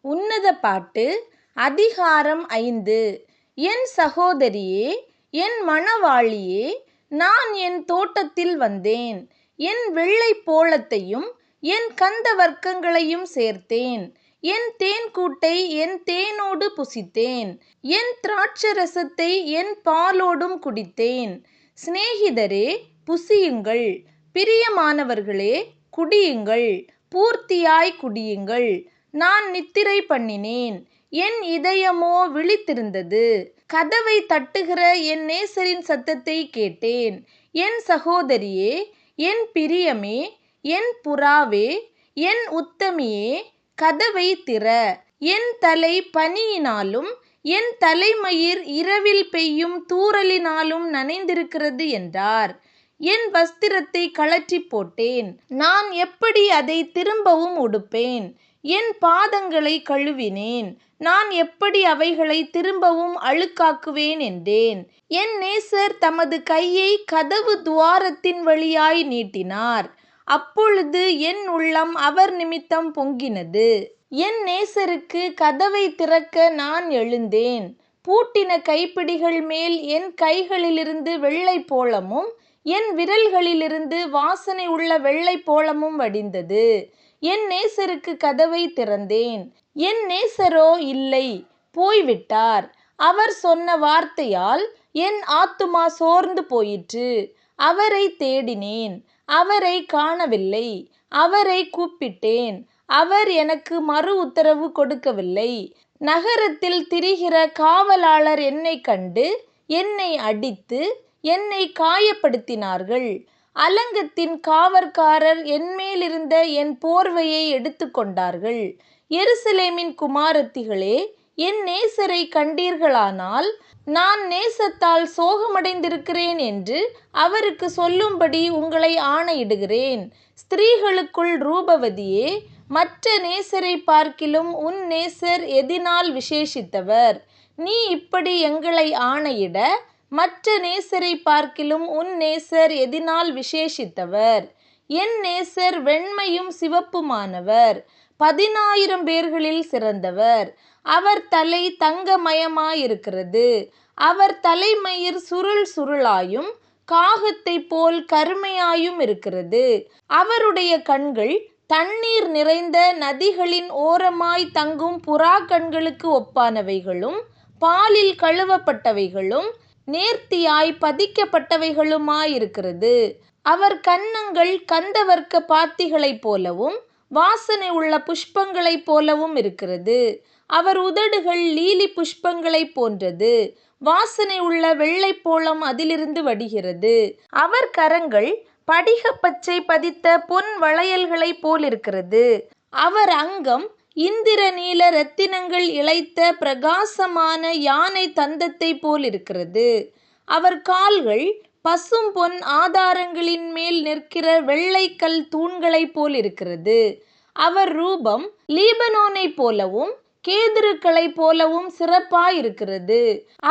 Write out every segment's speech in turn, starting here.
உன்னத பாட்டு அதிகாரம் 5. என் சகோதரியே, என் மணவாளியே, நான் என் தோட்டத்தில் வந்தேன். என் வெள்ளைப் போளத்தையும் என் கந்த வர்க்கங்களையும் சேர்த்தேன். என் தேன்கூட்டை என் தேனோடு புசித்தேன். என் திராட்சரசத்தை என் பாலோடும் குடித்தேன். சிநேகிதரே, புசியுங்கள். பிரியமானவர்களே, குடியுங்கள். பூர்த்தியாய் குடியுங்கள். நான் நித்திரை பண்ணினேன், என் இதயமோ விழித்திருந்தது. கதவை தட்டுகிற என் நேசரின் சத்தத்தை கேட்டேன். என் சகோதரியே, என் பிரியமே, என் புறாவே, என் உத்தமியே, கதவை திற. என் தலை பனியினாலும் என் தலைமயிர் இரவில் பெய்யும் தூறலினாலும் நனைந்திருக்கிறது என்றார். என் வஸ்திரத்தை கழற்றி போட்டேன். நான் எப்படி அதை திரும்பவும் உடுப்பேன்? என் பாதங்களை கழுவினேன். நான் எப்படி அவைகளை திரும்பவும் அழுக்காக்குவேன் என்றேன். என் நேசர் தமது கையை கதவு துவாரத்தின் வழியாய் நீட்டினார். அப்பொழுது என் உள்ளம் அவர் நிமித்தம் பொங்கினது. என் நேசருக்கு கதவை திறக்க நான் எழுந்தேன். பூட்டின கைப்பிடிகள் மேல் என் கைகளிலிருந்து வெள்ளை போளமும் என் விரல்களிலிருந்து வாசனை உள்ள வெள்ளை போளமும் வடிந்தது. என் நேசருக்கு கதவை திறந்தேன். என் நேசரோ இல்லை, போய்விட்டார். அவர் சொன்ன வார்த்தையால் என் ஆத்துமா சோர்ந்து போயிற்று. அவரை தேடினேன், அவரை காணவில்லை. அவரை கூப்பிட்டேன், அவர் எனக்கு மறு உத்தரவு கொடுக்கவில்லை. நகரத்தில் திரிகிற காவலாளர் என்னை கண்டு என்னை அடித்து என்னை காயப்படுத்தினார்கள். அலங்கத்தின் காவற்காரர் என்மேலிருந்த என் போர்வையை எடுத்து கொண்டார்கள். எருசலேமின் குமாரத்திகளே, என் நேசரை கண்டீர்களானால் நான் நேசத்தால் சோகமடைந்திருக்கிறேன் என்று அவருக்கு சொல்லும்படி உங்களை ஆணையிடுகிறேன். ஸ்திரீகளுக்குள் ரூபவதியே, மற்ற நேசரை பார்க்கிலும் உன் நேசர் எதினால் விசேஷித்தவர்? நீ இப்படி எங்களை ஆணையிட, மற்ற நேசரை பார்க்கிலும் உன் நேசர் எதினால் விசேஷித்தவர்? என் நேசர் வெண்மையும் சிவப்புமானவர், 10,000 பேர்களில் சிறந்தவர். அவர் தலை தங்கமயமாயிருக்கிறது. அவர் தலைமயிர் சுருள் சுருளாயும் காகத்தை போல் கருமையாயும் இருக்கிறது. அவருடைய கண்கள் தண்ணீர் நிறைந்த நதிகளின் ஓரமாய் தங்கும் புறா கண்களுக்கு ஒப்பானவைகளும் பாலில் கழுவப்பட்டவைகளும் நேர்த்தியாய் பதிக்கப்பட்டவைகளுமாயிருக்கிறது. அவர் கன்னங்கள் கந்தவர்க்க பாத்திகளைப் போலவும் வாசனை உள்ள புஷ்பங்களைப் போலவும் இருக்கிறது. அவர் உதடுகள் லீலி புஷ்பங்களைப் போன்றது. வாசனை உள்ள வெள்ளைப்போளம் அதிலிருந்து வடிகிறது. அவர் கரங்கள் படிக பச்சை பதித்த பொன் வளையல்களைப் போலிருக்கிறது. அவர் அங்கம் இந்திரநீல இரத்தினங்கள் இழைத்த பிரகாசமான யானை தந்தத்தை போலிருக்கிறது. அவர் கால்கள் பசும் பொன் ஆதாரங்களின் மேல் நிற்கிற வெள்ளைக்கல் தூண்களைப் போலிருக்கிறது. அவர் ரூபம் லீபனோனைப் போலவும் கேதுருக்களைப் போலவும் சிறப்பாயிருக்கிறது.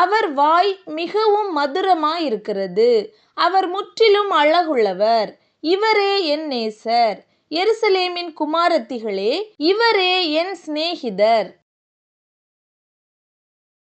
அவர் வாய் மிகவும் மதுரமாயிருக்கிறது. அவர் முற்றிலும் அழகுள்ளவர். இவரே என் நேசர். எருசலேமின் குமாரத்திகளே, இவரே என் சிநேகிதர்.